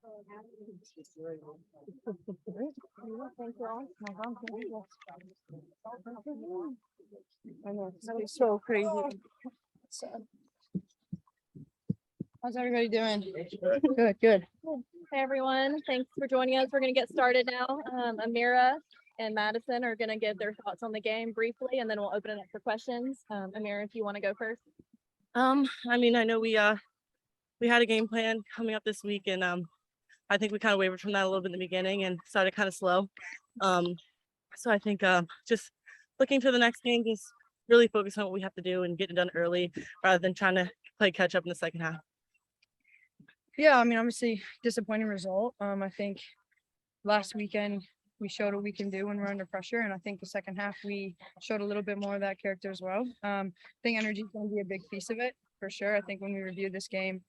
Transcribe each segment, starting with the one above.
I know it's so crazy. How's everybody doing? Good, good. Hey everyone, thanks for joining us. We're going to get started now. Amira and Madison are going to give their thoughts on the game briefly, and then we'll open it up for questions. Amira, if you want to go first. I know we had a game plan coming up this week, and I think we kind of wavered from that a little bit in the beginning and started kind of slow. So I think just looking for the next game, just really focus on what we have to do and get it done early rather than trying to play catch up in the second half. Yeah, obviously disappointing result. I think last weekend we showed what we can do when we're under pressure, and I think the second half we showed a little bit more of that character as well. I think energy is going to be a big piece of it for sure. I think when we review this game,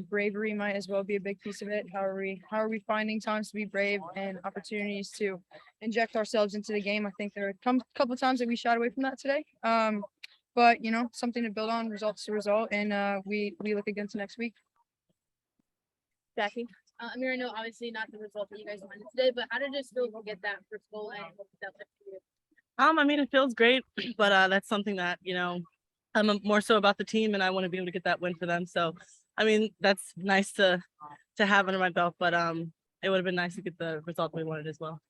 bravery might as well be a big piece of it. How are we finding times to be brave and opportunities to inject ourselves into the game? I think there are a couple of times that we shied away from that today. But something to build on, results to result, and we look against next week. Jackie. Amir, I know obviously not the result that you guys wanted today, but how did it feel to get that first goal and what did that like for you? It feels great, but that's something that I'm more so about the team, and I want to be able to get that win for them. So, that's nice to have under my belt, but it would have been nice to get the result we wanted as well.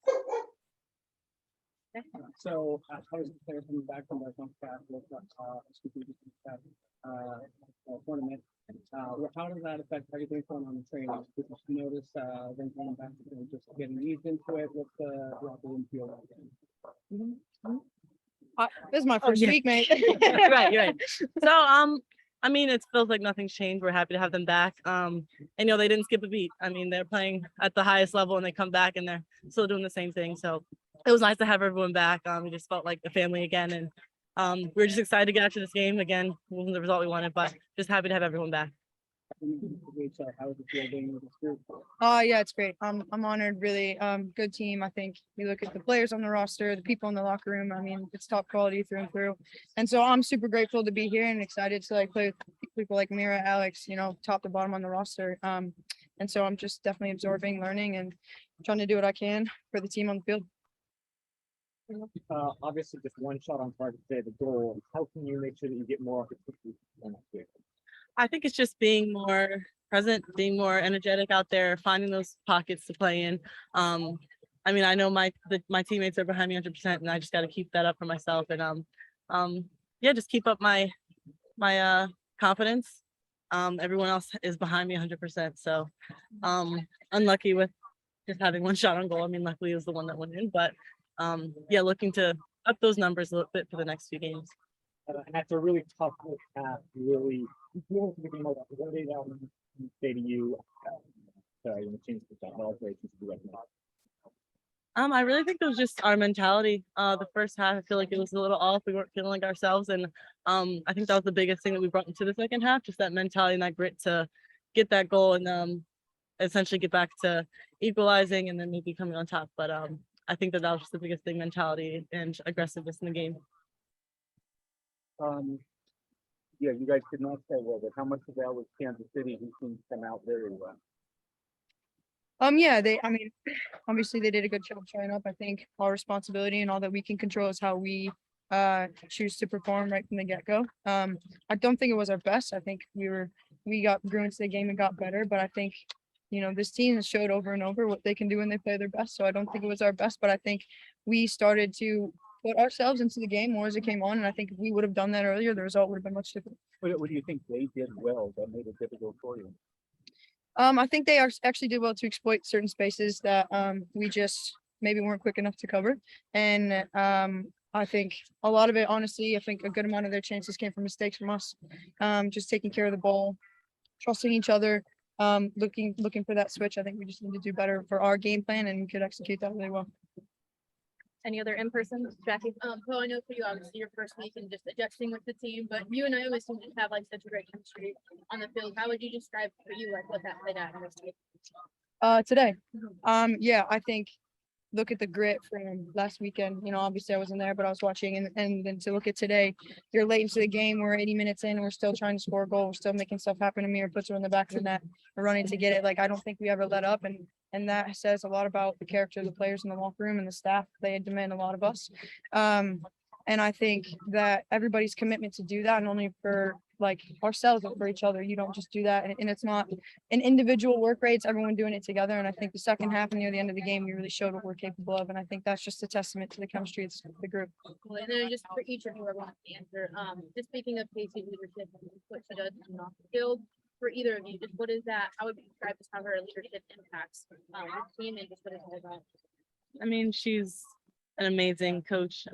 So, how is the player coming back from that tournament? How does that affect everything going on the training? Did you notice them coming back and just getting eased into it? What's the infield This is my first week, mate. Right. So, it feels like nothing's changed. We're happy to have them back. And they didn't skip a beat. They're playing at the highest level, and they come back and they're still doing the same thing. So it was nice to have everyone back. We just felt like a family again, and we were just excited to get after this game again. It wasn't the result we wanted, but just happy to have everyone back. How is it feel being with this group? Yeah, it's great. I'm honored. Really, good team. I think you look at the players on the roster, the people in the locker room. It's top quality through and through. And so I'm super grateful to be here and excited to play with people like Mira, Alex, top to bottom on the roster. And so I'm just definitely absorbing, learning, and trying to do what I can for the team on the field. Obviously, just one shot on target today, the goal. How can you make sure that you get more opportunities next week? I think it's just being more present, being more energetic out there, finding those pockets to play in. I know my teammates are behind me 100%, and I just got to keep that up for myself. And just keep up my confidence. Everyone else is behind me 100%. So unlucky with just having one shot on goal. Luckily it was the one that went in, but looking to up those numbers a little bit for the next few games. And that's a really tough half. Really, what do they say to you? Change the I really think it was just our mentality. The first half, I feel like it was a little off. We weren't feeling like ourselves, and I think that was the biggest thing that we brought into the second half, just that mentality and that grit to get that goal and essentially get back to equalizing and then maybe coming on top. But I think that was just the biggest thing: mentality and aggressiveness in the game. You guys did not play well, but how much of that was Kansas City, who seems to come out very well? Obviously they did a good job showing up. I think our responsibility and all that we can control is how we choose to perform right from the get-go. I don't think it was our best. I think we grew into the game and got better, but I think this team has showed over and over what they can do when they play their best. So I don't think it was our best, but I think we started to put ourselves into the game more as it came on, and I think if we would have done that earlier, the result would have been much different. What do you think they did well that made it difficult for you? I think they actually did well to exploit certain spaces that we just maybe weren't quick enough to cover. And I think a lot of it, honestly, I think a good amount of their chances came from mistakes from us. Just taking care of the ball, trusting each other, looking for that switch. I think we just need to do better for our game plan, and we could execute that really well. Any other in-person, Jackie? So I know for you, obviously your first week and just adjusting with the team, but you and I always seem to have such a great chemistry on the field. How would you describe for you what that played out in this week? Today, I think look at the grit from last weekend, you know, obviously I wasn't there, but I was watching, and then to look at today, you're late into the game, we're 80 minutes in, we're still trying to score a goal, we're still making stuff happen. Amir puts her in the back of the net, we're running to get it. Like, I don't think we ever let up, and that says a lot about the character of the players in the locker room and the staff. They demand a lot of us. And I think that everybody's commitment to do that, and only for like ourselves, but for each other. You don't just do that. And it's not an individual work rate, it's everyone doing it together. And I think the second half and near the end of the game, we really showed what we're capable of. And I think that's just a testament to the chemistry of the group. Well, and then just for each of you, everyone to answer, just speaking of Casey's leadership and what she does on and off the field, for either of you, just what is that, how would you describe just how her leadership impacts, the team and just what it's all about? I mean, she's an amazing coach.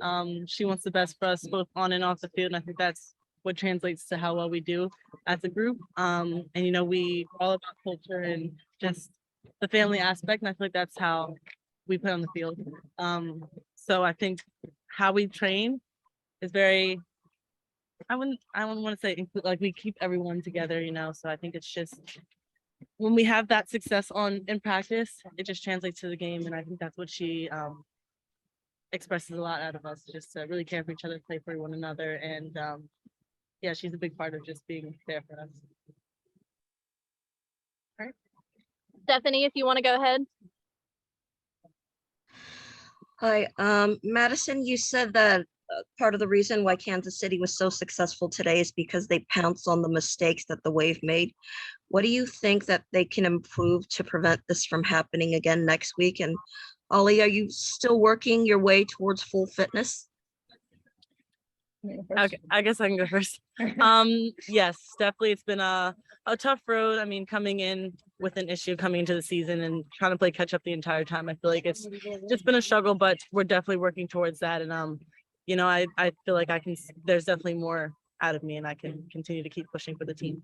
She wants the best for us both on and off the field. And I think that's what translates to how well we do as a group. And, you know, we all about culture and just the family aspect. And I feel like that's how we put on the field. So I think how we train is very, I wouldn't want to say like we keep everyone together, you know. So I think it's just when we have that success in practice, it just translates to the game. And I think that's what she expresses a lot out of us, just to really care for each other, play for one another. And yeah, she's a big part of just being there for us. Stephanie, if you want to go ahead. Hi, Madison, you said that part of the reason why Kansas City was so successful today is because they pounced on the mistakes that the Wave made. What do you think that they can improve to prevent this from happening again next week? And Ollie, are you still working your way towards full fitness? Okay, I guess I can go first. Yes, definitely. It's been a tough road. I mean, coming in with an issue coming into the season and trying to play catch up the entire time. I feel like it's just been a struggle, but we're definitely working towards that. And you know, I feel like there's definitely more out of me, and I can continue to keep pushing for the team.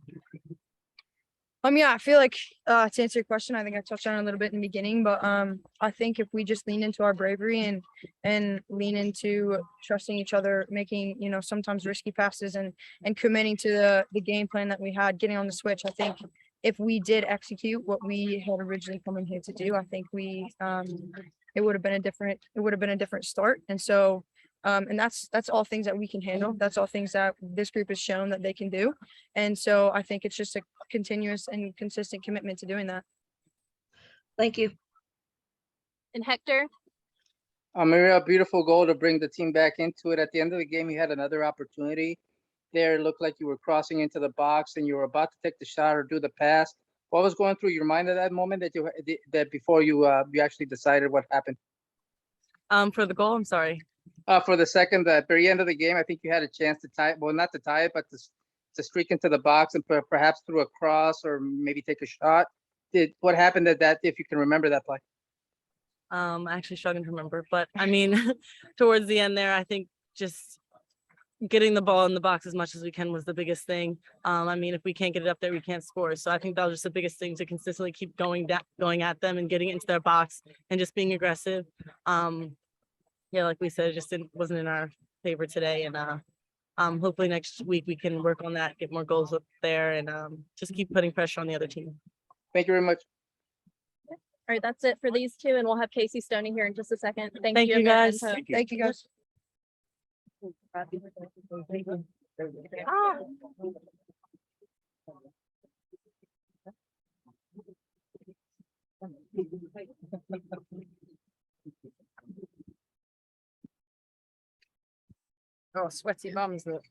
Yeah, I feel like to answer your question, I think I touched on it a little bit in the beginning, but I think if we just lean into our bravery and lean into trusting each other, making, you know, sometimes risky passes and committing to the game plan that we had, getting on the switch, I think if we did execute what we had originally come in here to do, I think it would have been a different start. And so and that's all things that we can handle. That's all things that this group has shown that they can do. And so I think it's just a continuous and consistent commitment to doing that. Thank you. And Hector, A beautiful goal to bring the team back into it. At the end of the game, you had another opportunity there. It looked like you were crossing into the box and you were about to take the shot or do the pass. What was going through your mind at that moment that before you actually decided what happened? For the goal, I'm sorry. For the second, the very end of the game, I think you had a chance to tie it. Well, not to tie it, but to streak into the box and perhaps through a cross or maybe take a shot. What happened at that, if you can remember that play? Actually struggling to remember, but I mean, towards the end there, I think just getting the ball in the box as much as we can was the biggest thing. I mean, if we can't get it up there, we can't score. So I think that was just the biggest thing, to consistently keep going at them and getting into their box and just being aggressive. Yeah, like we said, it just wasn't in our favor today. And hopefully next week we can work on that, get more goals up there, and just keep putting pressure on the other team. Thank you very much. all right, that's it for these two, and we'll have Casey Stoney here in just a second. Thank Thank you, Amir and guys. Hope. Thank you, guys. Oh, sweaty mums, look.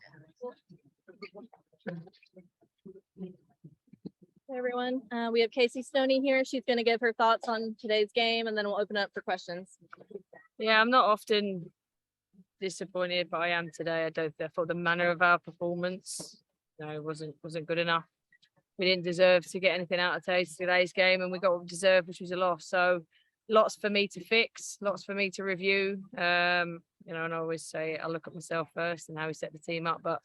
Hey, everyone, we have Casey Stoney here. She's going to give her thoughts on today's game, and then we'll open up for questions. Yeah, I'm not often disappointed, but I am today. I thought the manner of our performance, wasn't good enough. We didn't deserve to get anything out of today's game, and we got what we deserved, which was a loss. So lots for me to fix, lots for me to review. And I always say I look at myself first and how we set the team up, but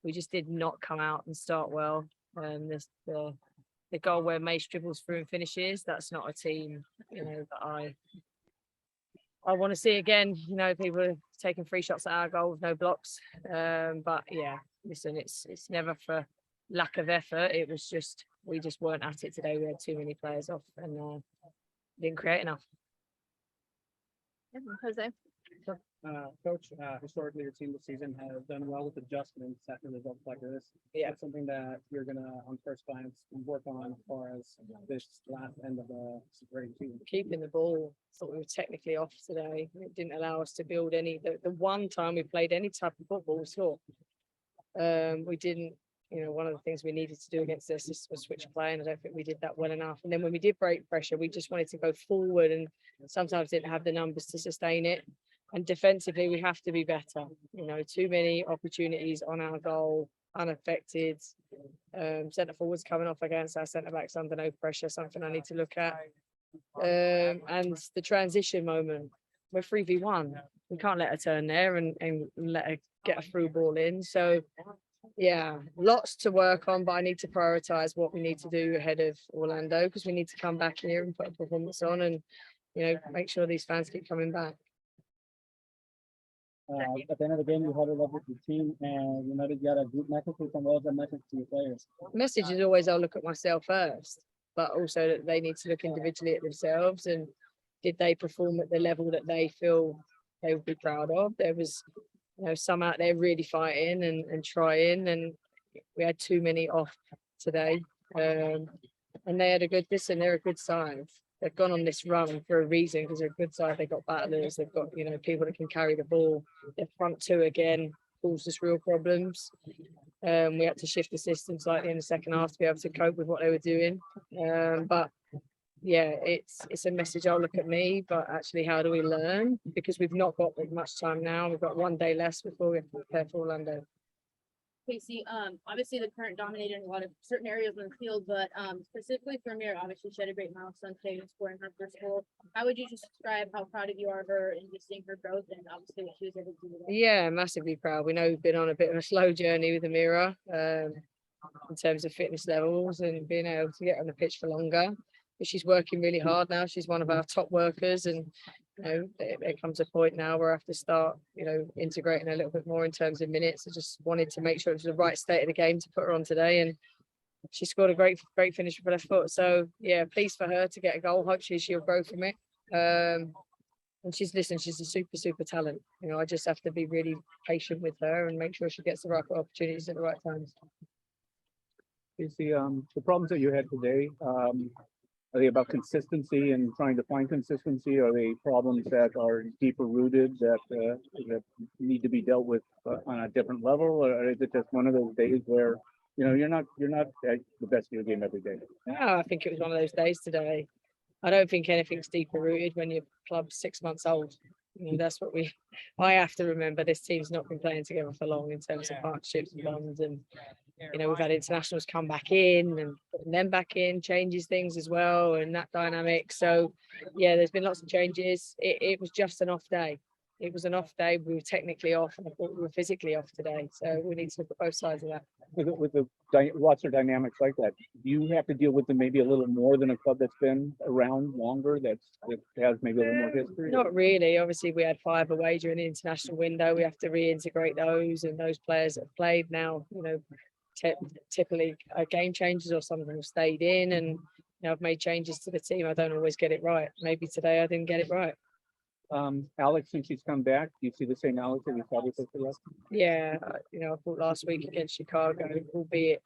we just did not come out and start well. The goal where Mace dribbles through and finishes, that's not a team, that I want to see again. People are taking 3 shots at our goal with no blocks. But yeah, listen, it's never for lack of effort. It was just, we just weren't at it today. We had too many players off and didn't create enough. Jose. Coach, historically, your team this season has done well with adjustments after results like this. Yeah. That's something that you're gonna, on first glance, work on as far as this last end of the regular season. Keeping the ball, thought we were technically off today. It didn't allow us to build any, the one time we played any type of football, we scored. We didn't, one of the things we needed to do against their system was switch play, and I don't think we did that well enough. And then when we did break pressure, we just wanted to go forward and sometimes didn't have the numbers to sustain it. And defensively, we have to be better. Too many opportunities on our goal, unaffected. Centre forwards coming off against our centre backs under no pressure, something I need to look at. And the transition moment, we're 3v1. We can't let her turn there and let her get a through ball in. So, yeah, lots to work on, but I need to prioritise what we need to do ahead of Orlando, because we need to come back here and put a performance on and, make sure these fans keep coming back. At the end of the game, you huddled up with your team, and you noted you had a group message. And what was that message to your players? Message is always I'll look at myself first, but also that they need to look individually at themselves and did they perform at the level that they feel they would be proud of. There was some out there really fighting and trying, and we had too many off today, and they had a good they're a good side. They've gone on this run for a reason, because they're a good side. They've got battlers, they've got people that can carry the ball. Their front two again caused us real problems. We had to shift the system slightly in the second half to be able to cope with what they were doing. But yeah, it's a message. I'll look at me, but actually, how do we learn? Because we've not got much time now. We've got one day less before we have to prepare for Orlando. Casey, obviously the current dominator in a lot of certain areas on the field, but specifically for Amira, obviously she had a great milestone today in scoring her first goal. How would you just describe how proud of you are of her and just seeing her growth and obviously what she was able to do today? Yeah, massively proud. We know we've been on a bit of a slow journey with Amira in terms of fitness levels and being able to get on the pitch for longer. But she's working really hard now. She's one of our top workers, and there comes a point now where I have to start, integrating a little bit more in terms of minutes. I just wanted to make sure it was the right state of the game to put her on today, and she scored a great finish with her left foot. So yeah, pleased for her to get a goal. Hopefully she'll grow from it. And she's a super talent. I just have to be really patient with her and make sure she gets the right opportunities at the right times. Casey, the problems that you had today, are they about consistency and trying to find consistency? Are they problems that are deeper rooted that need to be dealt with on a different level, or is it just one of those days where you're not at the best of your game every day? No, I think it was one of those days today. I don't think anything's deeper rooted when your club's 6 months old. That's what I have to remember. This team's not been playing together for long in terms of partnerships and bonds, and we've had internationals come back in and putting them back in changes things as well, and that dynamic. So yeah, there's been lots of changes. It was just an off day. It was an off day. We were technically off, and I thought we were physically off today. So we need to look at both sides of that. With lots of dynamics like that, do you have to deal with them maybe a little more than a club that's been around longer, that has maybe a little more history? Not really. Obviously, we had 5 away during the international window. We have to reintegrate those, and those players that have played now, typically game changers or some of them have stayed in, and I've made changes to the team. I don't always get it right. Maybe today I didn't get it right. Alex, since she's come back, do you see the same Alex that you saw before the rest? Yeah, I thought last week against Chicago, albeit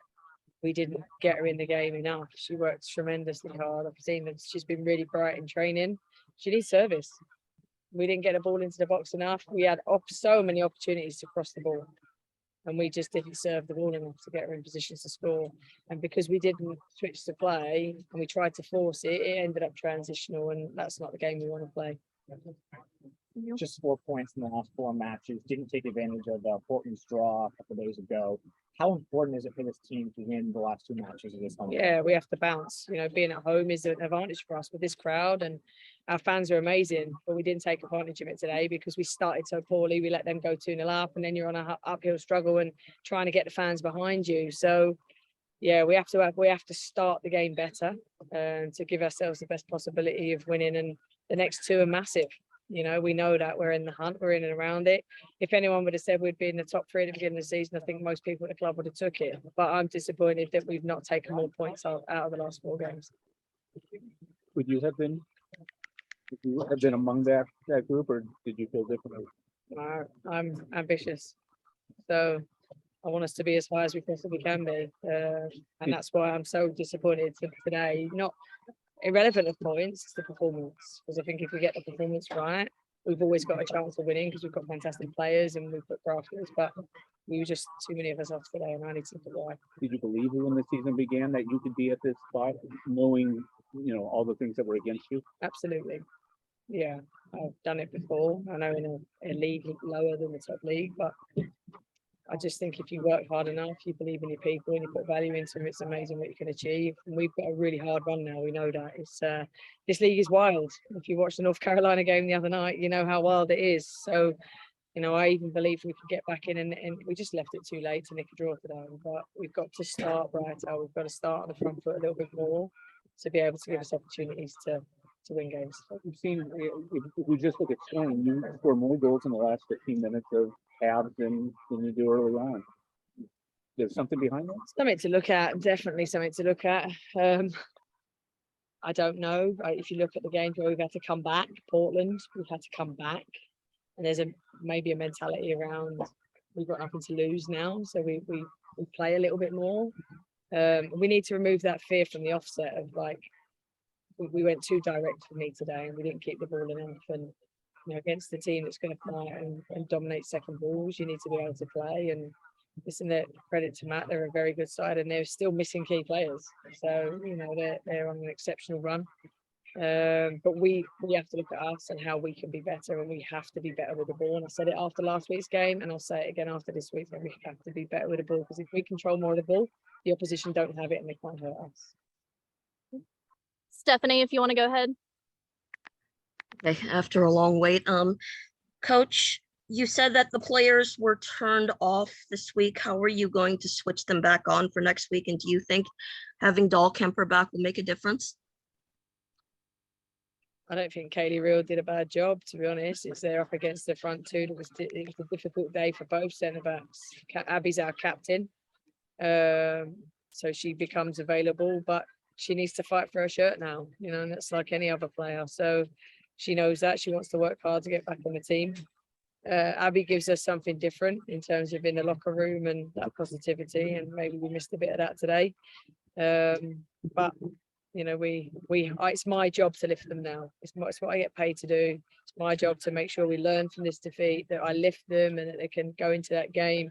we didn't get her in the game enough. She worked tremendously hard. I've seen that she's been really bright in training. She needs service. We didn't get the ball into the box enough. We had so many opportunities to cross the ball, and we just didn't serve the ball enough to get her in positions to score. And because we didn't switch to play and we tried to force it, it ended up transitional, and that's not the game we want to play. Just 4 points in the last 4 matches. Didn't take advantage of Portland's draw a couple days ago. How important is it for this team to win the last 2 matches of this home? Yeah, we have to bounce. Being at home is an advantage for us with this crowd, and our fans are amazing. But we didn't take advantage of it today because we started so poorly. We let them go 2-0 up, and then you're on an uphill struggle and trying to get the fans behind you. So yeah, we have to start the game better to give ourselves the best possibility of winning. And the next 2 are massive. We know that we're in the hunt, we're in and around it. If anyone would have said we'd be in the top 3 at the beginning of the season, I think most people at the club would have took it. But I'm disappointed that we've not taken more points out of the last 4 games. Would you have been you have been among that group, or did you feel differently? I'm ambitious, so I want us to be as high as we possibly can be, and that's why I'm so disappointed today. Not irrelevant of points, it's the performance. Because I think if we get the performance right, we've always got a chance of winning because we've got fantastic players and we've got grafters. But we were just too many of us off today, and I need to why. Did you believe when the season began that you could be at this spot, knowing all the things that were against you? Absolutely, yeah. I've done it before. I know in a league lower than the top league, but I just think if you work hard enough, you believe in your people and you put value into them, it's amazing what you can achieve. And we've got a really hard run now. We know that it's this league is wild. If you watched the North Carolina game the other night, you know how wild it is. So, I even believe we could get back in, and we just left it too late to nick a draw today. But we've got to start brighter. We've got to start on the front foot a little bit more to be able to give us opportunities to win games. We've seen, if we just look at scoring, you score more goals in the last 15 minutes of halves than you do early on. There's something behind that? Something to look at, definitely something to look at. I don't know. If you look at the games where we've had to come back, Portland, we've had to come back. And there's maybe a mentality around we've got nothing to lose now. So we play a little bit more. We need to remove that fear from the offset of we went too direct for me today and we didn't keep the ball enough. And against the team that's going to fight and dominate second balls, you need to be able to play. And listen, credit to Matt, they're a very good side and they're still missing key players. So they're on an exceptional run. But we have to look at us and how we can be better, and we have to be better with the ball. And I said it after last week's game, and I'll say it again after this week's game. We have to be better with the ball, because if we control more of the ball, the opposition don't have it and they can't hurt us. Stephanie, if you want to go ahead. Okay, after a long wait, Coach, you said that the players were turned off this week. How are you going to switch them back on for next week? And do you think having Dahlkemper back will make a difference? I don't think Kaylee Real did a bad job, to be honest. It's there up against the front two. It was a difficult day for both centre backs. Abby's our captain, so she becomes available, but she needs to fight for her shirt now, and that's like any other player. So she knows that. She wants to work hard to get back on the team. Abby gives us something different in terms of in the locker room and that positivity, and maybe we missed a bit of that today. But it's my job to lift them now. It's what I get paid to do. It's my job to make sure we learn from this defeat, that I lift them and that they can go into that game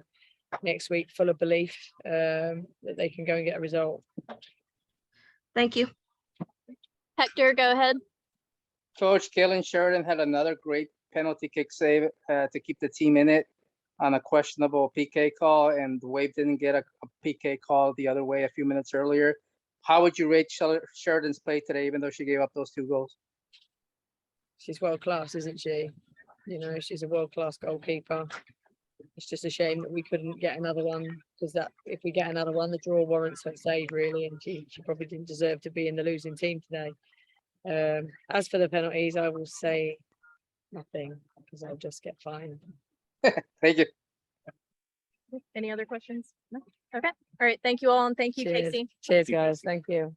next week full of belief, that they can go and get a result. Thank you. Hector, go ahead. Coach Kaylin Sheridan had another great penalty kick save to keep the team in it on a questionable PK call, and the Wave didn't get a PK call the other way a few minutes earlier. How would you rate Sheridan's play today, even though she gave up those 2 goals? She's world class, isn't she? She's a world class goalkeeper. It's just a shame that we couldn't get another one, because that if we get another one, the draw warrants her save really, and she probably didn't deserve to be in the losing team today. As for the penalties, I will say nothing, because I'll just get fined. Thank you. Any other questions? No? Okay. All right. Thank you all, and thank you, Cheers. Casey. Cheers, guys. Thank you.